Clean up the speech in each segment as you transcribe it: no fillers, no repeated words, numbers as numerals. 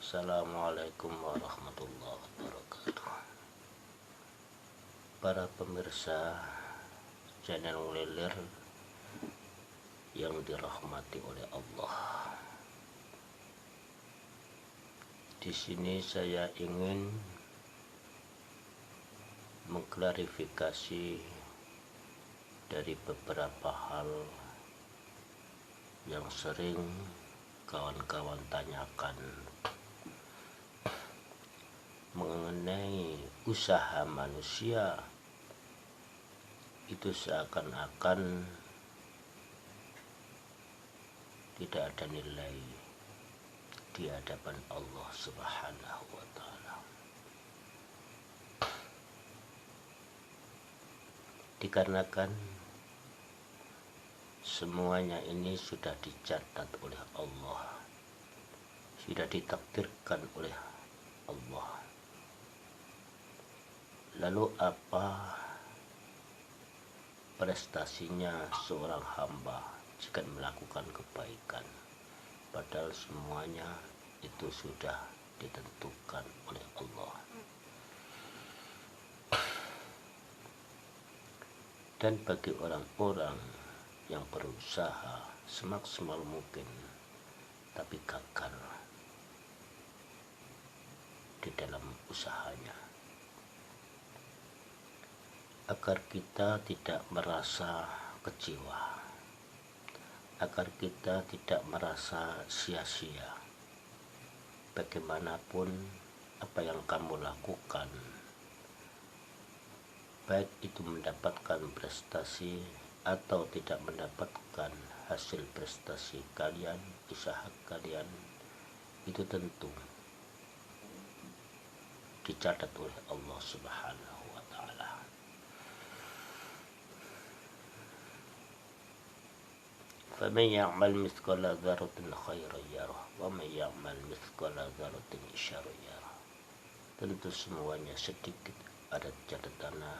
Assalamualaikum warahmatullahi wabarakatuh. Para pemirsa channel Lilir yang dirahmati oleh Allah. Di sini saya ingin mengklarifikasi dari beberapa hal yang sering kawan-kawan tanyakan mengenai usaha manusia. Itu seakan-akan tidak ada nilai di hadapan Allah Subhanahu wa Ta'ala, dikarenakan semuanya ini sudah dicatat oleh Allah, sudah ditakdirkan oleh Allah. Lalu apa prestasinya seorang hamba jika melakukan kebaikan, padahal semuanya itu sudah ditentukan oleh Allah. Dan bagi orang-orang yang berusaha semaksimal mungkin tapi gagal di dalam usahanya, agar kita tidak merasa kecewa, agar kita tidak merasa sia-sia. Bagaimanapun apa yang kamu lakukan, baik itu mendapatkan prestasi atau tidak mendapatkan hasil prestasi kalian, usaha kalian, itu tentu dicatat oleh Allah Subhanahu wa Ta'ala. فَمَنْ يَعْمَلْ مِثْقَالَ ذَرَّةٍ خَيْرًا يَرَهُ وَمَنْ يَعْمَلْ مِثْقَالَ ذَرَّةٍ شَرًّا يَرَهُ. Tentu semuanya sedikit ada catatannya,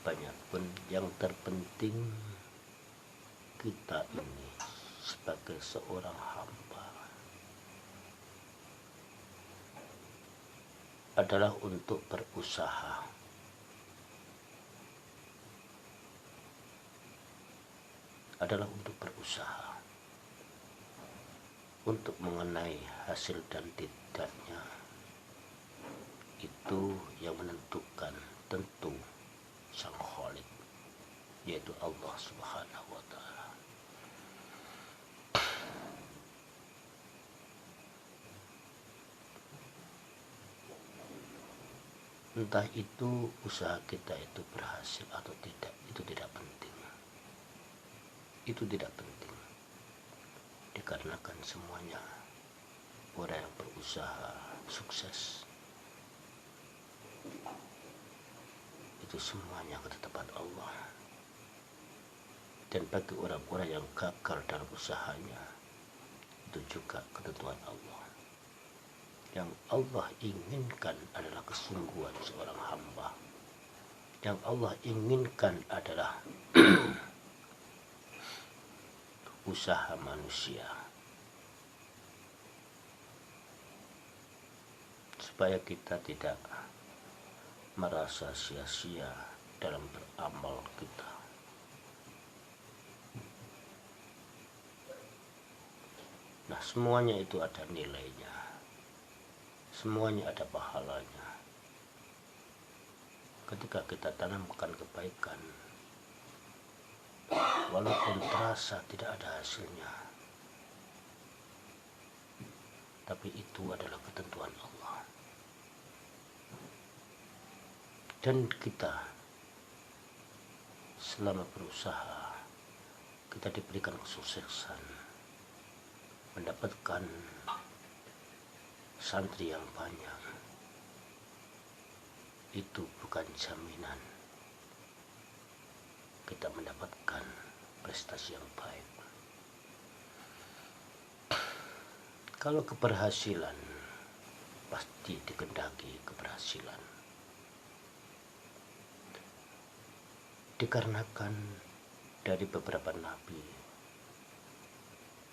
banyak pun. Yang terpenting kita ini sebagai seorang hamba adalah untuk berusaha, untuk mengenai hasil dan tidaknya itu yang menentukan tentu Sang Khalik, yaitu Allah Subhanahu wa Ta'ala. Entah itu usaha kita itu berhasil atau tidak, itu tidak penting. Itu tidak penting, dikarenakan semuanya orang yang berusaha sukses itu semuanya ketetapan Allah. Dan bagi orang-orang yang gagal dalam usahanya, itu juga ketentuan Allah. Yang Allah inginkan adalah kesungguhan seorang hamba. Yang Allah inginkan adalah usaha manusia, supaya kita tidak merasa sia-sia dalam beramal kita. Nah, semuanya itu ada nilainya, semuanya ada pahalanya. Ketika kita tanamkan kebaikan, walaupun terasa tidak ada hasilnya, tapi itu adalah ketentuan Allah. Dan kita selama berusaha, kita diberikan kesuksesan, mendapatkan santri yang banyak, itu bukan jaminan kita mendapatkan prestasi yang baik. Kalau keberhasilan, pasti dikehendaki keberhasilan, dikarenakan dari beberapa nabi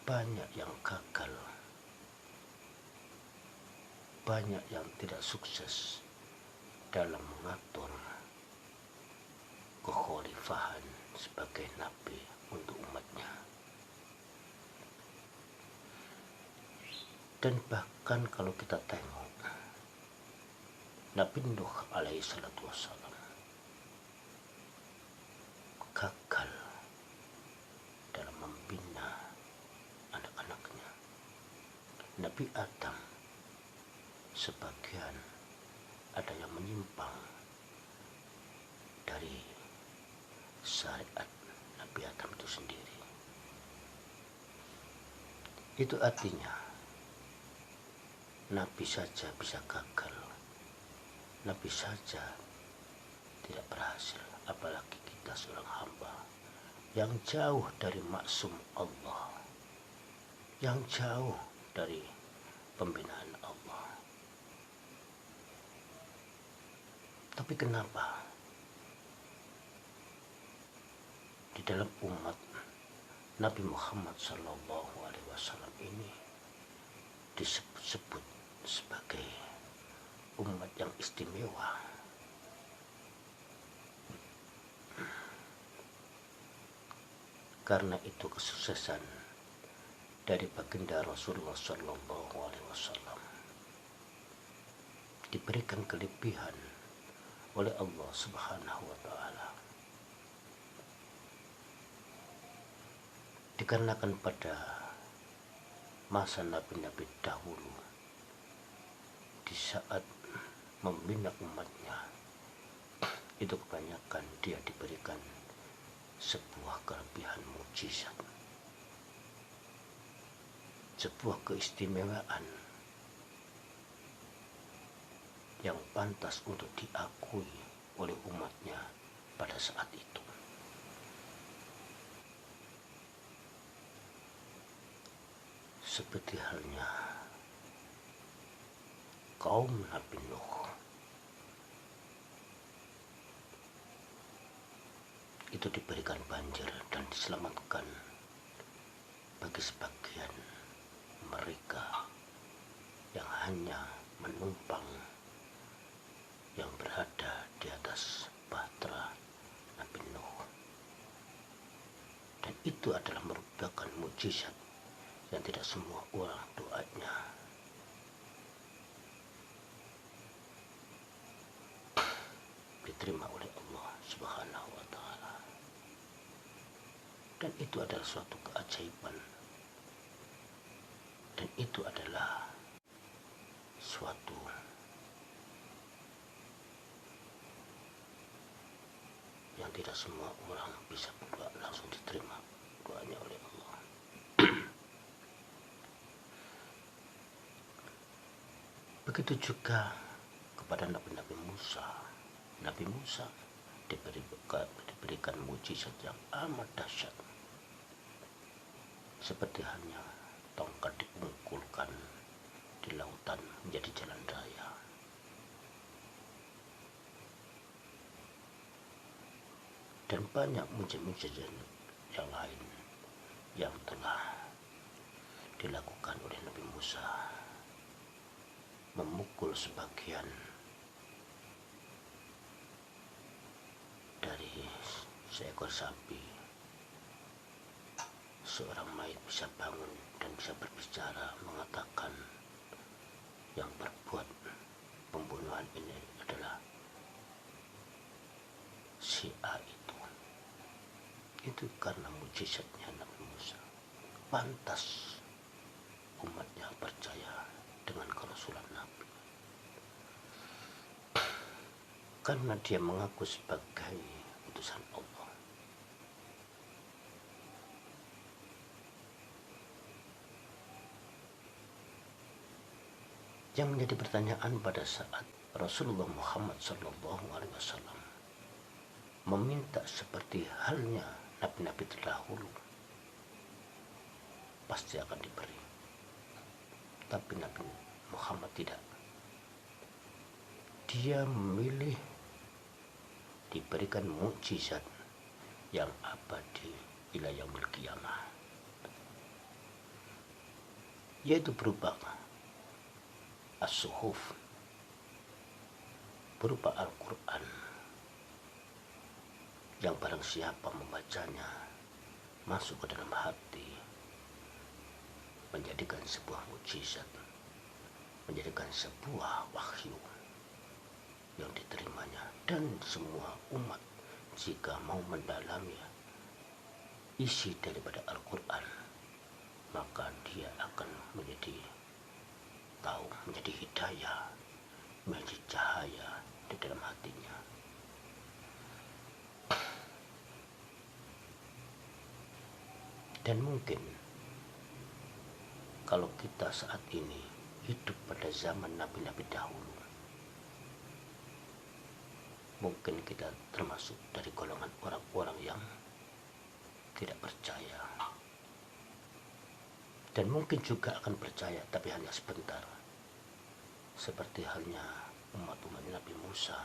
banyak yang gagal banyak yang tidak sukses dalam mengatur kekhalifahan sebagai nabi untuk umatnya. Dan bahkan kalau kita tengok Nabi Nuh alaihi salatu wassalam gagal dalam membina anak-anaknya. Nabi Adam sebagian ada yang menyimpang dari syariat Nabi Adam itu sendiri. Itu artinya Nabi saja bisa gagal, Nabi saja tidak berhasil, apalagi kita seorang hamba yang jauh dari maksum Allah, yang jauh dari pembinaan Allah. Tapi kenapa di dalam umat Nabi Muhammad SAW ini disebut sebagai umat yang istimewa? Karena itu kesuksesan dari baginda Rasulullah SAW diberikan kelebihan oleh Allah Subhanahu wa Ta'ala, dikarenakan pada masa nabi-nabi dahulu, di saat membina umatnya, itu kebanyakan dia diberikan sebuah kelebihan mukjizat, sebuah keistimewaan yang pantas untuk diakui oleh umatnya pada saat itu. Seperti halnya kaum Nabi Nuh, itu diberikan banjir dan diselamatkan bagi sebagian mereka yang hanya menumpang, yang berada di atas bahtera Nabi Nuh. Dan itu adalah merupakan mukjizat yang tidak semua orang doanya diterima oleh Allah Subhanahu wa Ta'ala. Dan itu adalah suatu keajaiban, dan itu adalah suatu yang tidak semua orang bisa berdoa langsung diterima doanya oleh Allah. Begitu juga kepada Nabi Musa. Nabi Musa diberikan mukjizat yang amat dahsyat, seperti halnya tongkat dipungkulkan di lautan menjadi jalan raya. Dan banyak mukjizat yang lain yang telah dilakukan oleh Nabi Musa, memukul sebagian dari seekor sapi, seorang mayit bisa bangun dan bisa berbicara, mengatakan yang berbuat pembunuhan ini adalah si A itu. Itu karena mukjizatnya Nabi Musa. Pantas umatnya percaya dengan kerasulan Nabi, karena dia mengaku sebagai utusan Allah. Yang menjadi pertanyaan pada saat Rasulullah Muhammad SAW meminta seperti halnya nabi-nabi terdahulu, pasti akan diberi. Tapi Nabi Muhammad tidak. Dia memilih diberikan mukjizat yang abadi ila yaumil qiyamah, yaitu berupa as-suhuf berupa Al-Quran yang barang siapa membacanya masuk ke dalam hati, menjadikan sebuah mukjizat, menjadikan sebuah wahyu yang diterimanya, dan semua umat jika mau mendalami isi daripada Al-Quran, maka dia akan menjadi tahu, menjadi hidayah, menjadi cahaya di dalam hatinya. Dan mungkin kalau kita saat ini hidup pada zaman nabi-nabi dahulu, mungkin kita termasuk dari golongan orang-orang yang tidak percaya, dan mungkin juga akan percaya tapi hanya sebentar, seperti halnya umat-umat Nabi Musa,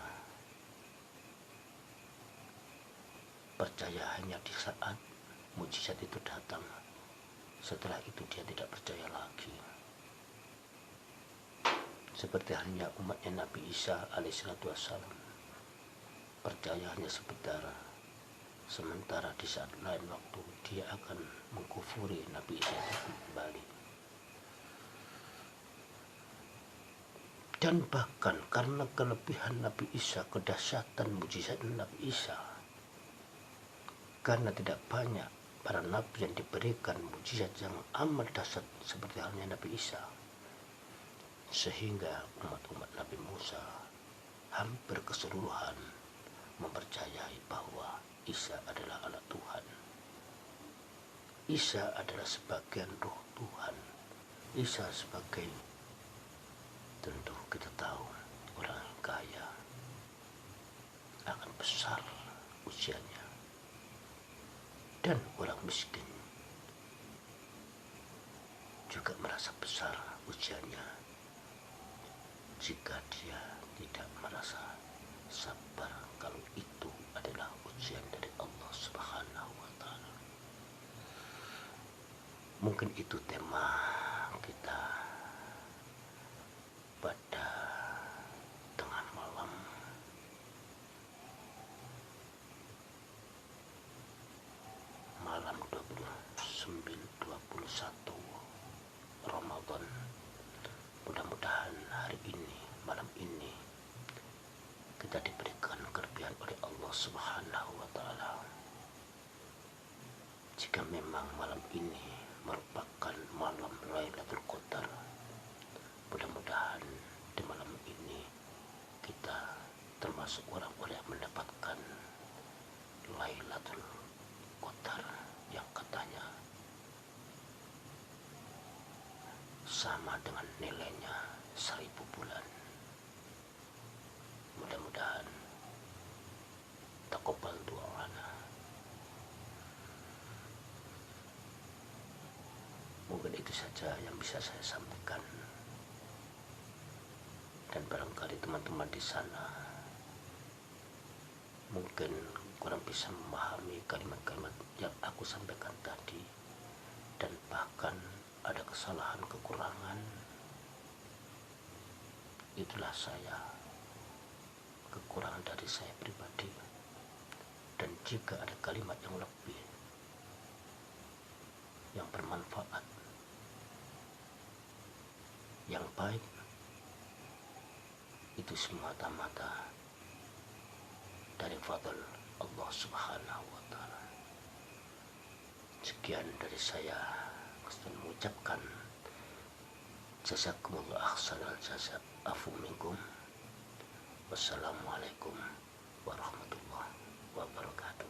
percaya hanya di saat mujizat itu datang. Setelah itu dia tidak percaya lagi. Seperti halnya umatnya Nabi Isa alaihissalatu wassalam, percaya hanya sebentar, sementara di saat lain waktu dia akan mengkufuri Nabi Isa kembali. Dan bahkan karena kelebihan Nabi Isa, kedahsyatan mujizat Nabi Isa, karena tidak banyak para nabi yang diberikan mujizat yang amat dahsyat seperti halnya Nabi Isa, sehingga umat-umat Nabi Musa hampir keseluruhan mempercayai bahwa Isa adalah anak Tuhan. Isa adalah sebagian roh Tuhan. Isa sebagai, tentu kita tahu, orang yang kaya akan besar usianya, dan orang miskin juga merasa besar usianya jika dia tidak merasa sabar kalau itu adalah ujian dari Allah Subhanahu wa Ta'ala. Mungkin itu tema kita pada tengah malam malam 21 Ramadan. Mudah-mudahan hari ini, malam ini, kita diberikan kelebihan oleh Allah Subhanahu wa Ta'ala. Jika memang malam ini merupakan malam Lailatul Qadar, mudah-mudahan di malam ini kita termasuk orang-orang yang mendapatkan Lailatul Qadar yang katanya sama dengan nilainya 1000 bulan. Mudah-mudahan taqabbal du'ana. Mungkin itu saja yang bisa saya sampaikan, dan barangkali teman-teman di sana mungkin kurang bisa memahami kalimat-kalimat yang aku sampaikan tadi, dan bahkan ada kesalahan, kekurangan. Itulah saya, kekurangan dari saya pribadi. Dan jika ada kalimat yang lebih, yang bermanfaat, yang baik, itu semata-mata dari fadl Allah Subhanahu wa Ta'ala. Sekian dari saya, mengucapkan jazakumullah ahsanal jazak, afu minkum. Wassalamualaikum warahmatullahi wabarakatuh.